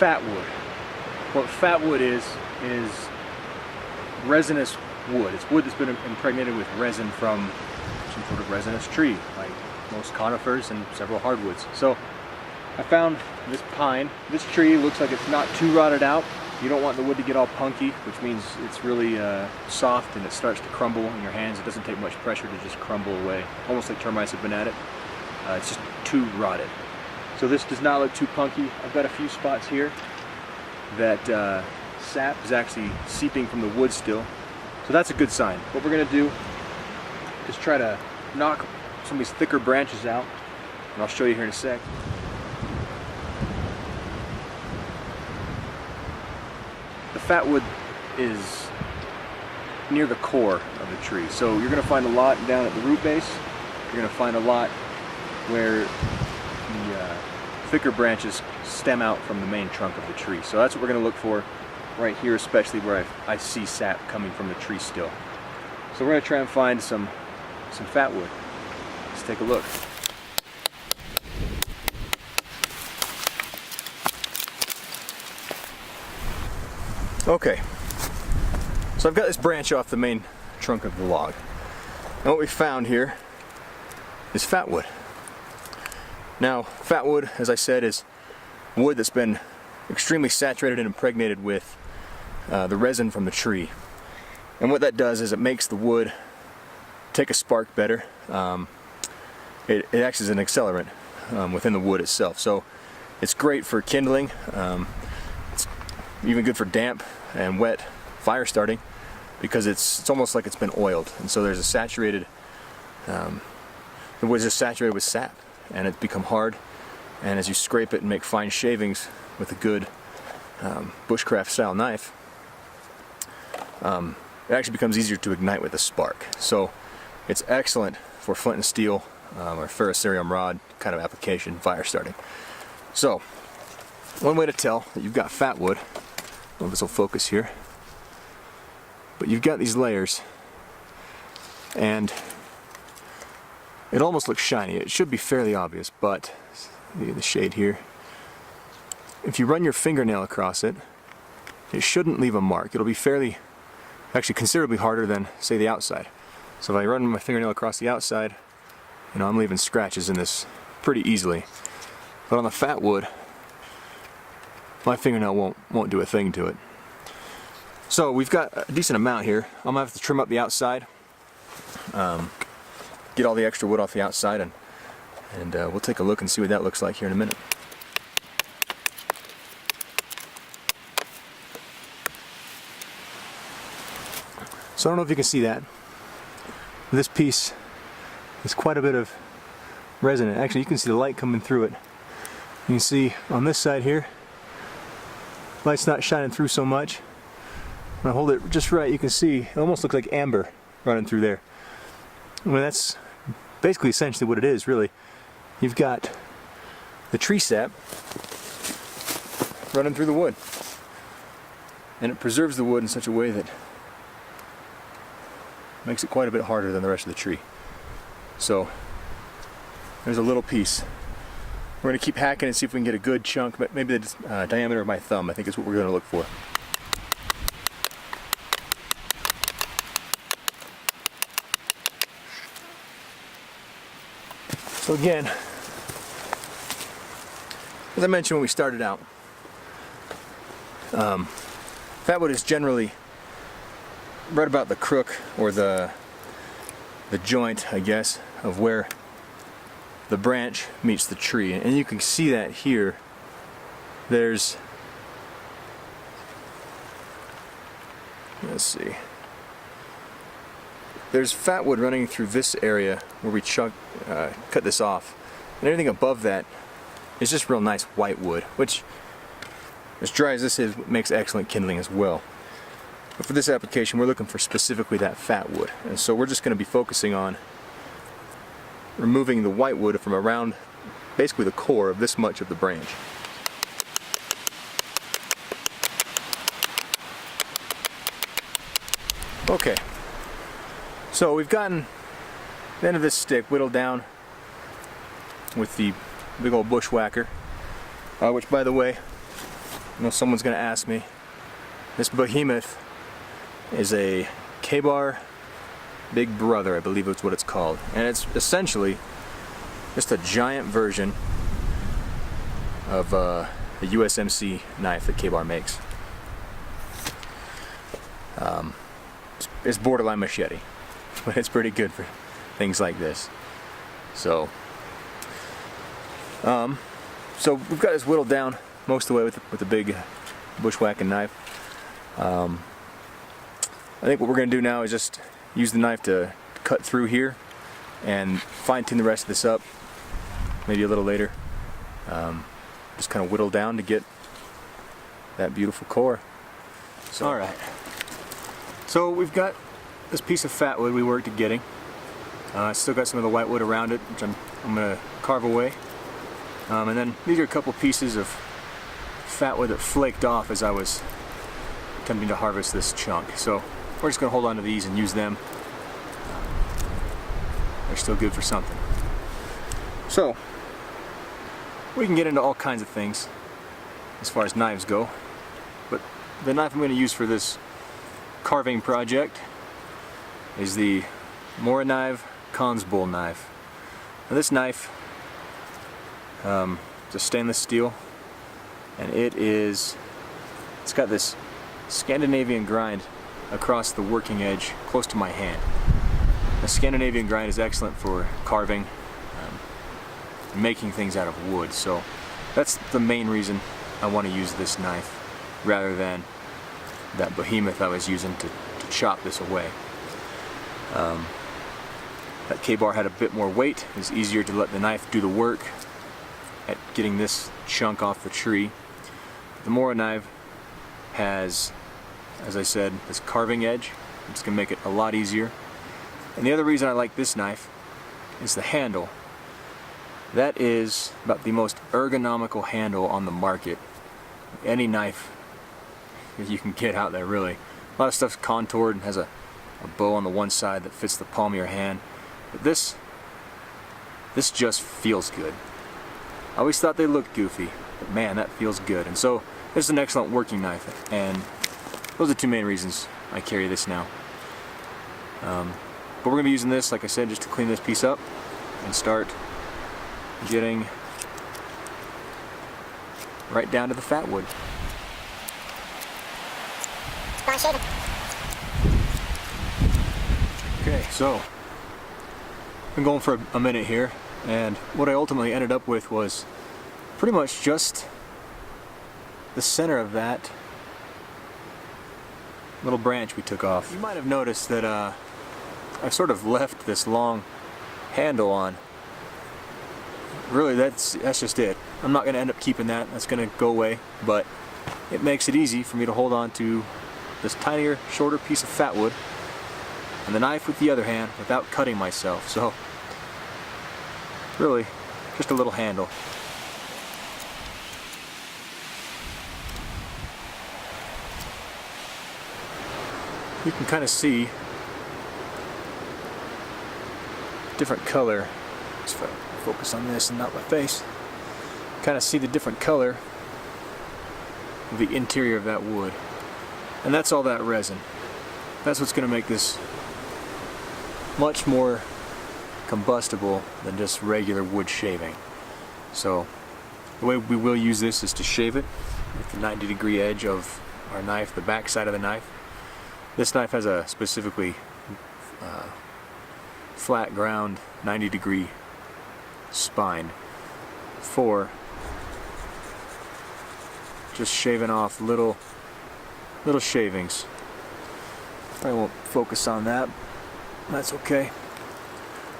fatwood. What fatwood is resinous wood. It's wood that's been impregnated with resin from some sort of resinous tree, like most conifers and several hardwoods. So I found this pine. This tree looks like it's not too rotted out. You don't want the wood to get all punky, which means it's really soft and it starts to crumble in your hands. It doesn't take much pressure to just crumble away, almost like termites have been at it. It's just too rotted. So this does not look too punky. I've got a few spots here that sap is actually seeping from the wood still. So that's a good sign. What we're going to do is try to knock some of these thicker branches out, and I'll show you here in a sec. The fatwood is near the core of the tree, so you're going to find a lot down at the root base. You're going to find a lot where the thicker branches stem out from the main trunk of the tree. So that's what we're going to look for right here, especially where I see sap coming from the tree still. So we're going to try and find some fatwood. Let's take a look. Okay, so I've got this branch off the main trunk of the log. And what we found here is fatwood. Now, fatwood, as I said, is wood that's been extremely saturated and impregnated with the resin from the tree. And what that does is it makes the wood take a spark better. It acts as an accelerant within the wood itself. So it's great for kindling. It's even good for damp and wet fire starting, because it's almost like it's been oiled. And so there's a saturated, the wood's just saturated with sap, and it's become hard. And as you scrape it and make fine shavings with a good bushcraft style knife, it actually becomes easier to ignite with a spark. So it's excellent for flint and steel or ferrocerium rod kind of application, fire starting. So one way to tell that you've got fatwood, well, this will focus here, but you've got these layers and it almost looks shiny. It should be fairly obvious, but the shade here, if you run your fingernail across it, it shouldn't leave a mark. It'll be fairly, actually considerably harder than, say, the outside. So if I run my fingernail across the outside, you know, I'm leaving scratches in this pretty easily. But on the fatwood, my fingernail won't do a thing to it. So we've got a decent amount here. I'm gonna have to trim up the outside, get all the extra wood off the outside, and we'll take a look and see what that looks like here in a minute. So I don't know if you can see that. This piece is quite a bit of resin. Actually, you can see the light coming through it. You can see on this side here, light's not shining through so much. When I hold it just right, you can see it almost looks like amber running through there. I mean, that's basically essentially what it is, really. You've got the tree sap running through the wood, and it preserves the wood in such a way that makes it quite a bit harder than the rest of the tree. So there's a little piece. We're going to keep hacking and see if we can get a good chunk, but maybe the diameter of my thumb, I think, is what we're going to look for. So again, as I mentioned when we started out, fatwood is generally right about the crook, or the joint, I guess, of where the branch meets the tree. And you can see that here. There's, let's see, there's fatwood running through this area where we cut this off, and everything above that is just real nice white wood, which, as dry as this is, makes excellent kindling as well. But for this application, we're looking for specifically that fatwood, and so we're just going to be focusing on removing the white wood from around basically the core of this much of the branch. Okay, so we've gotten the end of this stick whittled down with the big old bushwhacker, which, by the way, I know someone's going to ask me. This behemoth is a Ka-Bar Big Brother, I believe it's what it's called. And it's essentially just a giant version of the USMC knife that Ka-Bar makes. It's borderline machete, but it's pretty good for things like this. So we've got this whittled down most of the way with the big bushwhacking knife. I think what we're going to do now is just use the knife to cut through here and fine-tune the rest of this up maybe a little later. Just kind of whittle down to get that beautiful core. So, alright, so we've got this piece of fatwood we worked at getting. Still got some of the whitewood around it, which I'm going to carve away. And then these are a couple pieces of fatwood that flaked off as I was attempting to harvest this chunk. So we're just going to hold on to these and use them. They're still good for something. So we can get into all kinds of things as far as knives go, but the knife I'm going to use for this carving project is the Morakniv Kansbol knife. Now this knife is a stainless steel, and it's got this Scandinavian grind across the working edge close to my hand. The Scandinavian grind is excellent for carving, making things out of wood, so that's the main reason I want to use this knife rather than that behemoth I was using to chop this away. That Ka-Bar had a bit more weight. It was easier to let the knife do the work at getting this chunk off the tree. The Morakniv has, as I said, this carving edge. It's going to make it a lot easier. And the other reason I like this knife is the handle. That is about the most ergonomical handle on the market. Any knife that you can get out there, really. A lot of stuff's contoured and has a bow on the one side that fits the palm of your hand. But this just feels good. I always thought they looked goofy, but man, that feels good. And so this is an excellent working knife, and those are the two main reasons I carry this now. But we're going to be using this, like I said, just to clean this piece up and start getting right down to the fatwood. Okay, so I've been going for a minute here, and what I ultimately ended up with was pretty much just the center of that little branch we took off. You might have noticed that I've sort of left this long handle on. Really, that's just it. I'm not going to end up keeping that. That's going to go away, but it makes it easy for me to hold on to this tinier, shorter piece of fatwood and the knife with the other hand without cutting myself. So really, just a little handle. You can kind of see different color. Let's focus on this and not my face. Kind of see the different color of the interior of that wood. And that's all that resin. That's what's going to make this much more combustible than just regular wood shaving. So the way we will use this is to shave it with the 90-degree edge of our knife, the back side of the knife. This knife has a specifically flat ground 90-degree spine for just shaving off little shavings. I won't focus on that. That's okay.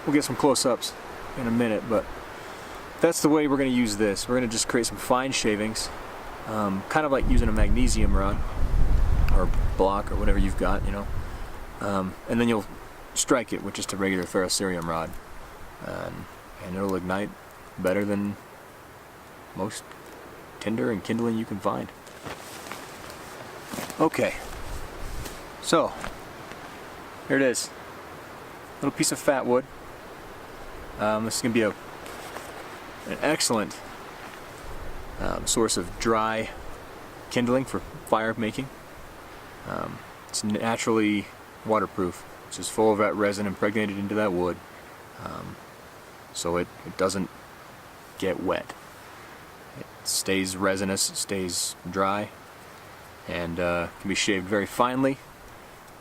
We'll get some close-ups in a minute, but that's the way we're going to use this. We're going to just create some fine shavings, kind of like using a magnesium rod or block or whatever you've got, you know. And then you'll strike it with just a regular ferrocerium rod, and it'll ignite better than most tinder and kindling you can find. Okay, so here it is, little piece of fatwood. This is going to be an excellent source of dry kindling for fire making. It's naturally waterproof. It's just full of that resin impregnated into that wood, so it doesn't get wet. It stays resinous, it stays dry, and can be shaved very finely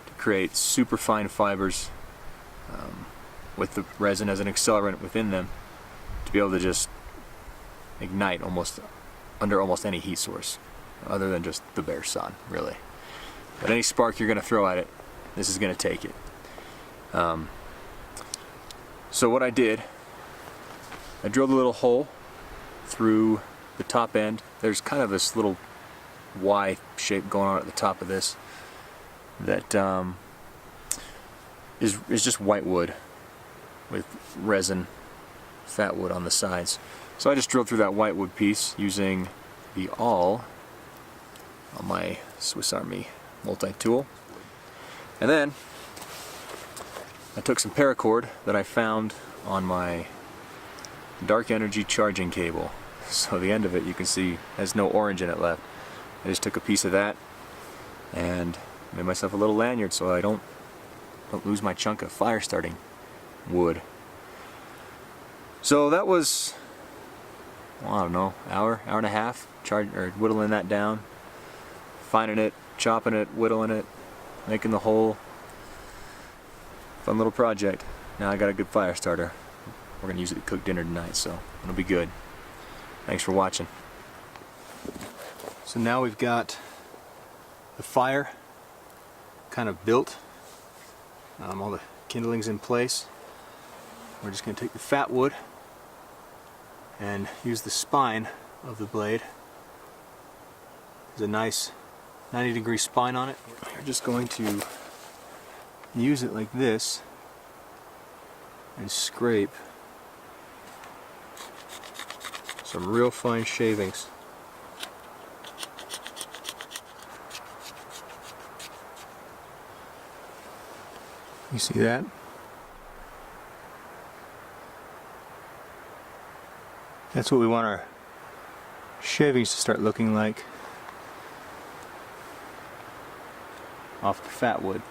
to create super fine fibers with the resin as an accelerant within them, to be able to just ignite under almost any heat source other than just the bare sun, really. But any spark you're going to throw at it, this is going to take it. So what I did, I drilled a little hole through the top end. There's kind of this little Y shape going on at the top of this that is just white wood with resin, fat wood on the sides. So I just drilled through that white wood piece using the awl on my Swiss Army multi-tool. And then I took some paracord that I found on my dark energy charging cable. So the end of it, you can see, has no orange in it left. I just took a piece of that and made myself a little lanyard so I don't lose my chunk of fire starting wood. So that was, well, I don't know, hour and a half whittling that down, finding it, chopping it, whittling it, making the hole. Fun little project. Now I got a good fire starter. We're gonna use it to cook dinner tonight, so it'll be good. Thanks for watching. So now we've got the fire kind of built, all the kindlings in place. We're just going to take the fat wood and use the spine of the blade. There's a nice 90-degree spine on it. We're just going to use it like this and scrape some real fine shavings. You see that? That's what we want our shavings to start looking like off the fat wood.